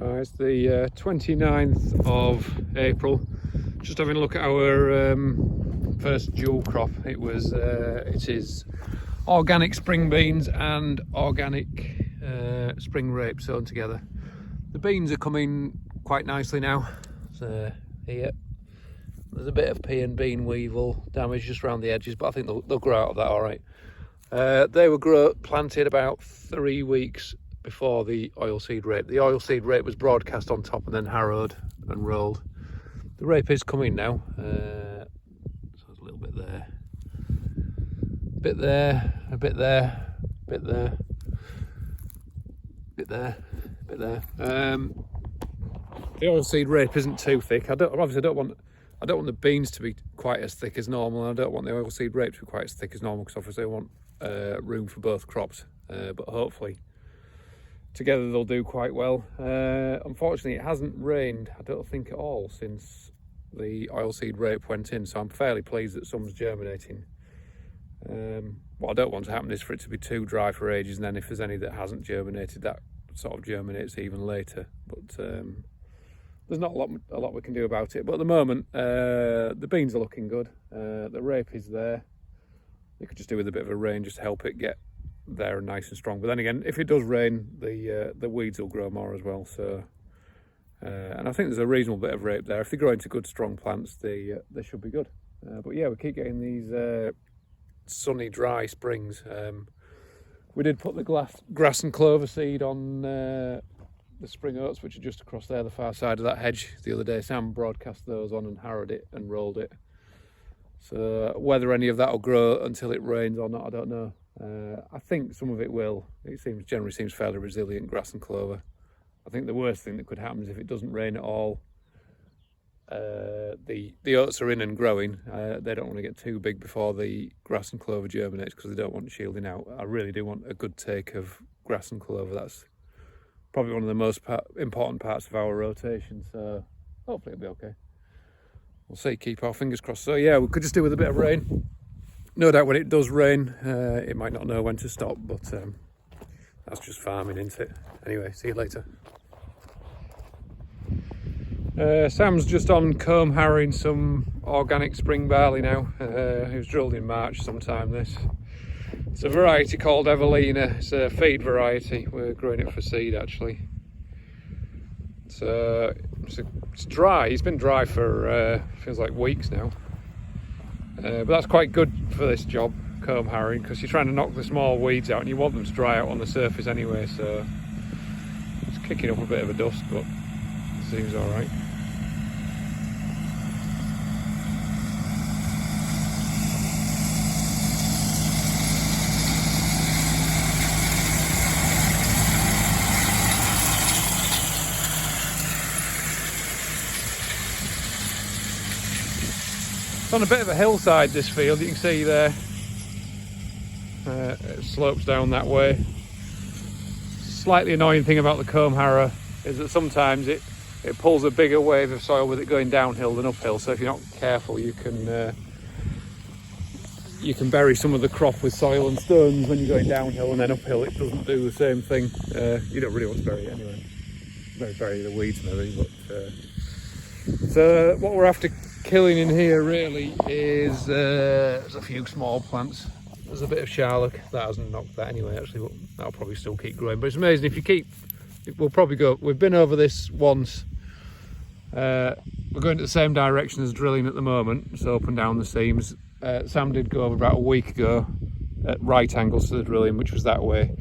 It's the 29th of April. Just having a look at our first dual crop. It is organic spring beans and organic spring rape sown together. The beans are coming quite nicely now. So here, there's a bit of pea and bean weevil damage just around the edges, but I think they'll grow out of that all right. They were planted about 3 weeks before the oilseed rape. The oilseed rape was broadcast on top and then harrowed and rolled. The rape is coming now, so there's a little bit there, a bit there, a bit there, a bit there, a bit there, a bit there. The oilseed rape isn't too thick. I don't want the beans to be quite as thick as normal, and I don't want the oilseed rape to be quite as thick as normal, because obviously I want room for both crops, but hopefully together they'll do quite well. Unfortunately, it hasn't rained, I don't think, at all since the oilseed rape went in, so I'm fairly pleased that some's germinating. What I don't want to happen is for it to be too dry for ages, and then if there's any that hasn't germinated, that sort of germinates even later. But there's not a lot we can do about it. But at the moment, the beans are looking good. The rape is there. You could just do with a bit of a rain just to help it get there and nice and strong. But then again, if it does rain, the weeds will grow more as well. So, and I think there's a reasonable bit of rape there. If they grow into good strong plants, they should be good. But yeah, we keep getting these sunny, dry springs. We did put the grass and clover seed on the spring oats, which are just across there, the far side of that hedge, the other day. Sam broadcast those on and harrowed it and rolled it. So whether any of that will grow until it rains or not, I don't know. I think some of it will. It generally seems fairly resilient, grass and clover. I think the worst thing that could happen is if it doesn't rain at all. The oats are in and growing. They don't want to get too big before the grass and clover germinates, because they don't want shielding out. I really do want a good take of grass and clover. That's probably one of the most important parts of our rotation, so hopefully it'll be okay. We'll see, keep our fingers crossed. So yeah, we could just do with a bit of rain. No doubt when it does rain, it might not know when to stop, but that's just farming, isn't it? Anyway, see you later. Sam's just on comb harrowing some organic spring barley now. It was drilled in March sometime, this. It's a variety called Evelina. It's a feed variety. We're growing it for seed, actually. It's dry. It's been dry for feels like weeks now. But that's quite good for this job, comb harrowing, because you're trying to knock the small weeds out and you want them to dry out on the surface anyway, so it's kicking up a bit of a dust, but it seems all right. It's on a bit of a hillside, this field, you can see there. It slopes down that way. Slightly annoying thing about the comb harrow is that sometimes it pulls a bigger wave of soil with it going downhill than uphill, so if you're not careful you can bury some of the crop with soil and stones when you're going downhill, and then uphill it doesn't do the same thing. You don't really want to bury it anyway. Bury the weeds maybe, but so what we're after killing in here really is there's a few small plants. There's a bit of charlock that hasn't knocked that anyway, actually, but that'll probably still keep growing. But it's amazing if you keep, we'll probably go, we've been over this once. We're going to the same direction as drilling at the moment, so up and down the seams. Sam did go over about a week ago at right angles to the drilling, which was that way.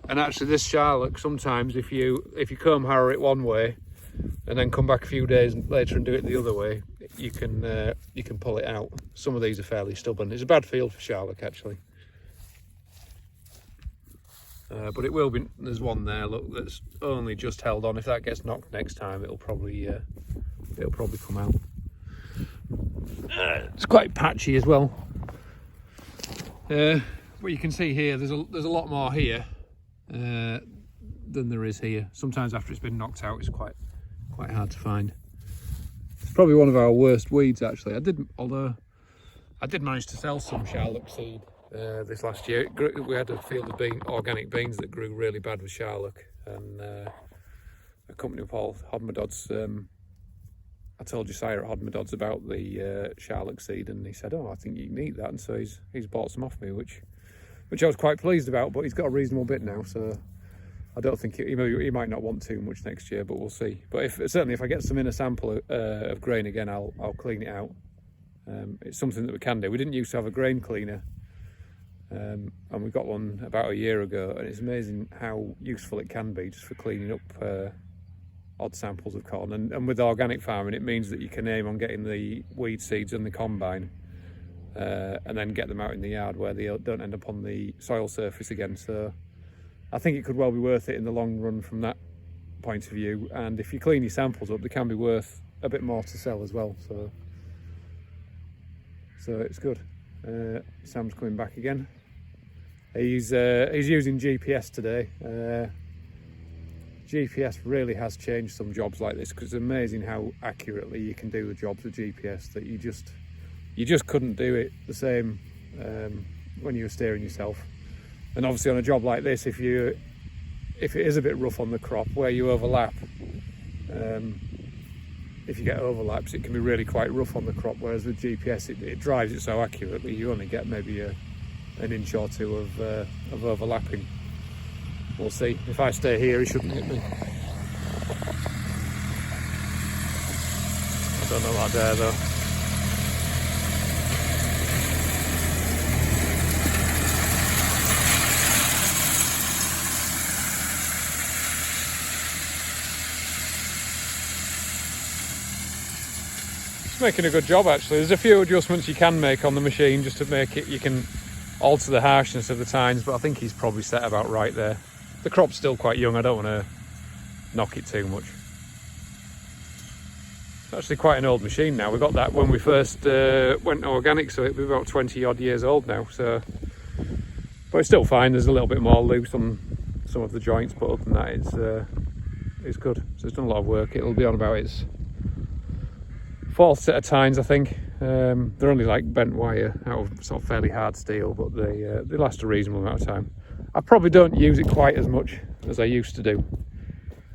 And actually this charlock, sometimes if you comb harrow it one way and then come back a few days later and do it the other way, you can pull it out. Some of these are fairly stubborn. It's a bad field for charlock, actually. But it will be. There's one there, look, that's only just held on. If that gets knocked next time, it'll probably come out. It's quite patchy as well. But you can see here, there's a lot more here than there is here. Sometimes after it's been knocked out, it's quite hard to find. It's probably one of our worst weeds, actually. Although I did manage to sell some charlock seed this last year. We had a field of organic beans that grew really bad with charlock, and a company called Hodmedod's. I told Josiah at Hodmedod's about the Charlotte seed, and he said, "Oh, I think you can eat that," and so he's bought some off me, which I was quite pleased about. But he's got a reasonable bit now, so I don't think he might not want too much next year, but we'll see. But certainly if I get some in a sample of grain again, I'll clean it out. It's something that we can do. We didn't used to have a grain cleaner, and we got one about a year ago, and it's amazing how useful it can be just for cleaning up odd samples of corn. And with organic farming, it means that you can aim on getting the weed seeds in the combine, and then get them out in the yard where they don't end up on the soil surface again. So I think it could well be worth it in the long run from that point of view. And if you clean your samples up, they can be worth a bit more to sell as well. So it's good. Sam's coming back again. He's using GPS today. GPS really has changed some jobs like this, because it's amazing how accurately you can do the jobs with GPS that you just couldn't do it the same when you were steering yourself. And obviously on a job like this, if it is a bit rough on the crop where you overlap, if you get overlaps, it can be really quite rough on the crop, whereas with GPS it drives it so accurately you only get maybe an inch or two of overlapping. We'll see. If I stay here, he shouldn't hit me. I don't know that there though. It's making a good job actually. There's a few adjustments you can make on the machine just to make it, you can alter the harshness of the tines, but I think he's probably set about right there. The crop's still quite young, I don't want to knock it too much. It's actually quite an old machine now. We got that when we first went organic, so it'll be about 20 odd years old now. So, but it's still fine. There's a little bit more loose on some of the joints, but other than that, it's good. So it's done a lot of work. It'll be on about its fourth set of tines, I think. They're only like bent wire out of sort of fairly hard steel, but they last a reasonable amount of time. I probably don't use it quite as much as I used to do.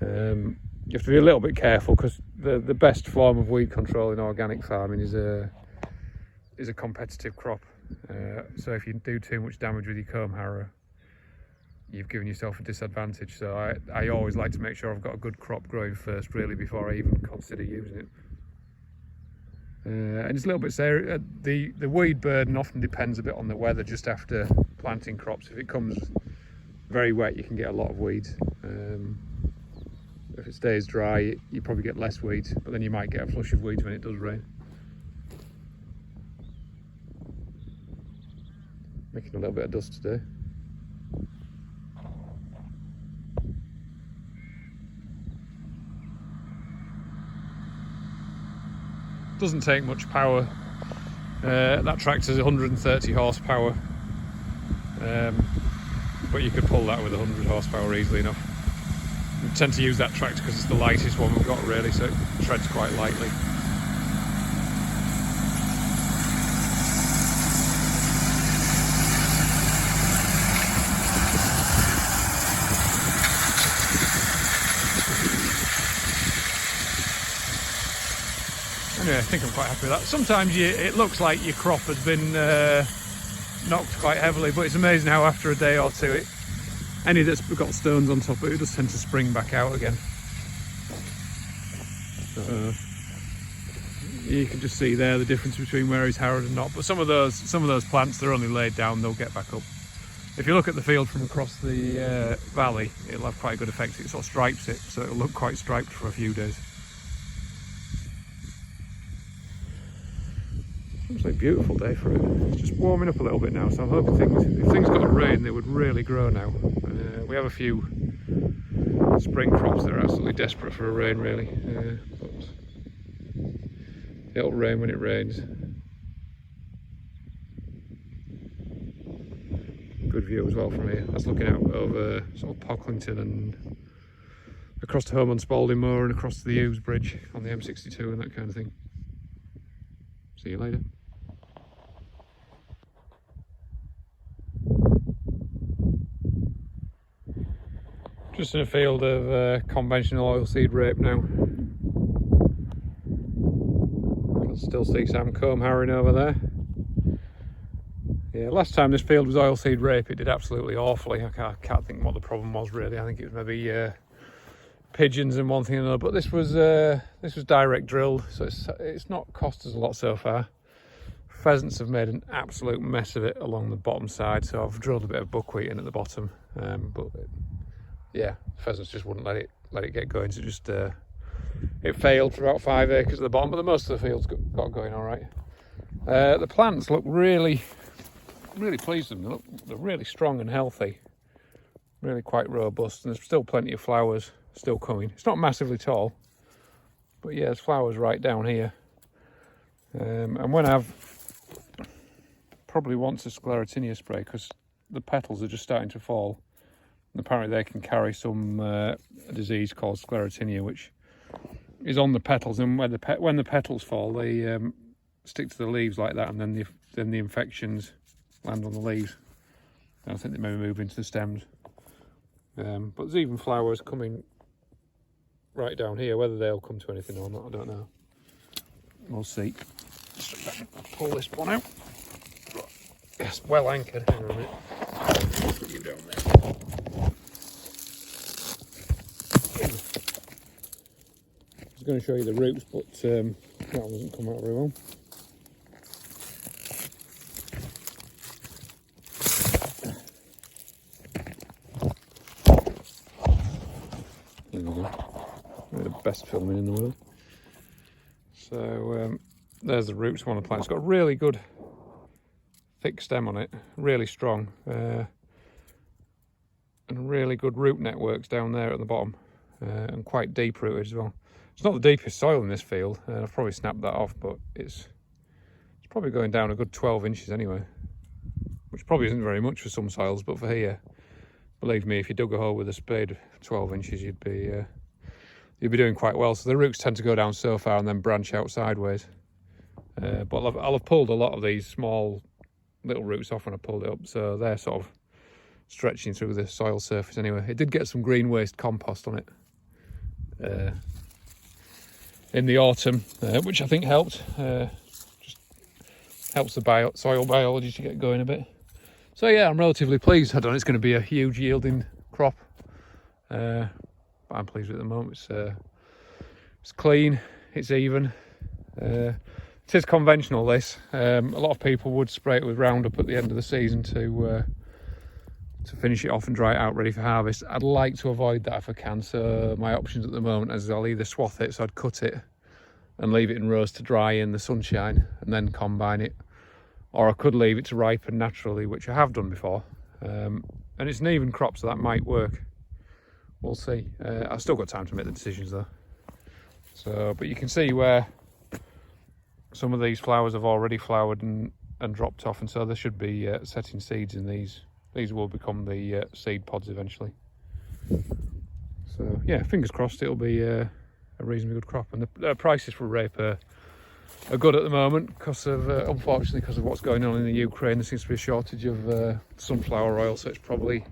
You have to be a little bit careful, because the best form of weed control in organic farming is a competitive crop. So if you do too much damage with your comb harrow, you've given yourself a disadvantage. So I always like to make sure I've got a good crop growing first, really, before I even consider using it. And it's a little bit serious. The weed burden often depends a bit on the weather just after planting crops. If it comes very wet, you can get a lot of weeds. If it stays dry, you probably get less weeds, but then you might get a flush of weeds when it does rain. Making a little bit of dust today. Doesn't take much power. That tractor's 130 horsepower, but you could pull that with 100 horsepower easily enough. We tend to use that tractor because it's the lightest one we've got, really, so it treads quite lightly. Anyway, I think I'm quite happy with that. Sometimes it looks like your crop has been knocked quite heavily, but it's amazing how after a day or two, any that's got stones on top of it does tend to spring back out again. You can just see there the difference between where he's harrowed and not. But some of those plants, they're only laid down, they'll get back up. If you look at the field from across the valley, it'll have quite a good effect. It sort of stripes it, so it'll look quite striped for a few days. Absolutely beautiful day for it. It's just warming up a little bit now, so I'm hoping if things got rain, they would really grow now. We have a few spring crops that are absolutely desperate for a rain, really. But it'll rain when it rains. Good view as well from here. That's looking out over sort of Pocklington and across to home on Spalding Moor and across to the Hughes Bridge on the M62 and that kind of thing. See you later. Just in a field of conventional oilseed rape now. Can still see some comb harrowing over there. Yeah, last time this field was oilseed rape, it did absolutely awfully. I can't think what the problem was really. I think it was maybe pigeons and one thing and another. But this was direct drilled, so it's not cost us a lot so far. Pheasants have made an absolute mess of it along the bottom side, so I've drilled a bit of buckwheat in at the bottom. But yeah, pheasants just wouldn't let it get going. So just it failed for about 5 acres at the bottom, but the most of the fields got going all right. The plants look really pleased with them. They're really strong and healthy, really quite robust, and there's still plenty of flowers still coming. It's not massively tall, but yeah, there's flowers right down here. And when I've probably wants a sclerotinia spray, because the petals are just starting to fall, and apparently they can carry some a disease called sclerotinia, which is on the petals, and when the petals fall, they stick to the leaves like that, and then the infections land on the leaves. I think they may move into the stems. But there's even flowers coming right down here. Whether they'll come to anything or not, I don't know. We'll see. I'll pull this one out. Yes, well anchored. Hang on a minute. Put you down there. I was going to show you the roots, but that one doesn't come out very well. There we go. They're the best filming in the world. So there's the roots of one of the plants. It's got a really good thick stem on it, really strong, and really good root networks down there at the bottom, and quite deep rooted as well. It's not the deepest soil in this field, I've probably snapped that off, but it's probably going down a good 12 inches anyway, which probably isn't very much for some soils, but for here, believe me, if you dug a hole with a spade 12 inches, you'd be doing quite well. So the roots tend to go down so far and then branch out sideways. But I'll have pulled a lot of these small little roots off when I pulled it up, so they're sort of stretching through the soil surface anyway. It did get some green waste compost on it in the autumn, which I think helped. Just helps the soil biology to get going a bit. So yeah, I'm relatively pleased. I don't know it's going to be a huge yielding crop, but I'm pleased with it at the moment. It's clean, it's even. It is conventional, this. A lot of people would spray it with Roundup at the end of the season to finish it off and dry it out ready for harvest. I'd like to avoid that if I can, so my options at the moment is I'll either swath it, so I'd cut it and leave it in rows to dry in the sunshine and then combine it, or I could leave it to ripen naturally, which I have done before, and it's an even crop, so that might work. We'll see. I've still got time to make the decisions though. So, but you can see where some of these flowers have already flowered and dropped off, and so there should be setting seeds in these. These will become the seed pods eventually. So yeah, fingers crossed it'll be a reasonably good crop. And the prices for rape are good at the moment because of, unfortunately, because of what's going on in the Ukraine. There seems to be a shortage of sunflower oil, so it's probably,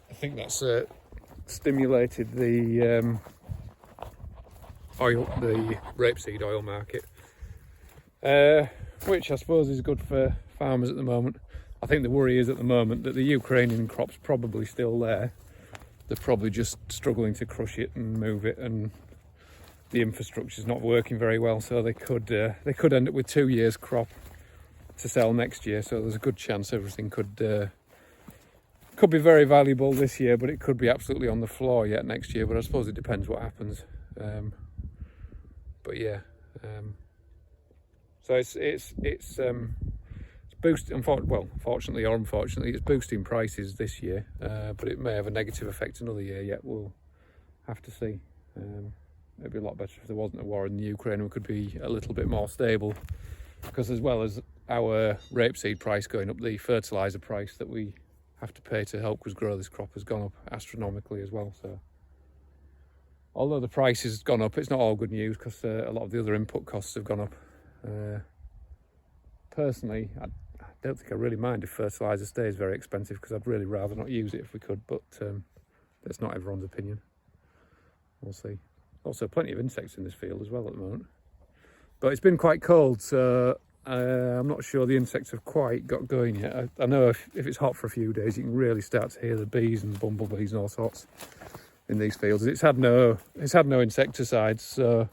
I think that's stimulated the rapeseed oil market, which I suppose is good for farmers at the moment. I think the worry is at the moment that the Ukrainian crop's probably still there. They're probably just struggling to crush it and move it, and the infrastructure's not working very well, so they could end up with 2 years crop to sell next year. So there's a good chance everything could be very valuable this year, but it could be absolutely on the floor yet next year. But I suppose it depends what happens. But yeah, so it's boosting. Fortunately or unfortunately, it's boosting prices this year, but it may have a negative effect another year yet. We'll have to see. It'd be a lot better if there wasn't a war in the Ukraine. We could be a little bit more stable, because as well as our rapeseed price going up, the fertilizer price that we have to pay to help us grow this crop has gone up astronomically as well. So although the price has gone up, it's not all good news, because a lot of the other input costs have gone up. Personally, I don't think I really mind if fertilizer stays very expensive, because I'd really rather not use it if we could, but That's not everyone's opinion. We'll see. Also plenty of insects in this field as well at the moment. But it's been quite cold, so I'm not sure the insects have quite got going yet. I know if it's hot for a few days, you can really start to hear the bees and bumblebees and all sorts in these fields. It's had no insecticides, so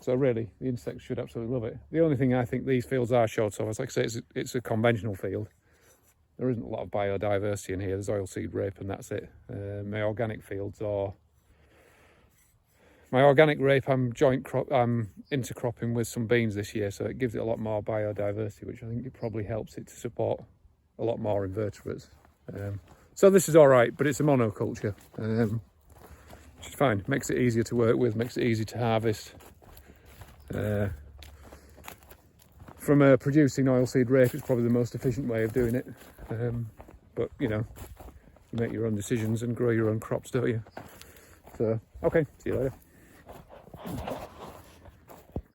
really the insects should absolutely love it. The only thing I think these fields are short of, as like I say, it's a conventional field. There isn't a lot of biodiversity in here. There's oilseed rape and that's it. My organic fields are... My organic rape, I'm intercropping with some beans this year, so it gives it a lot more biodiversity, which I think it probably helps it to support a lot more invertebrates. So this is all right, but it's a monoculture, which is fine. Makes it easier to work with, makes it easy to harvest. From producing oilseed rape, it's probably the most efficient way of doing it. But you know, you make your own decisions and grow your own crops, don't you? So, okay, see you later.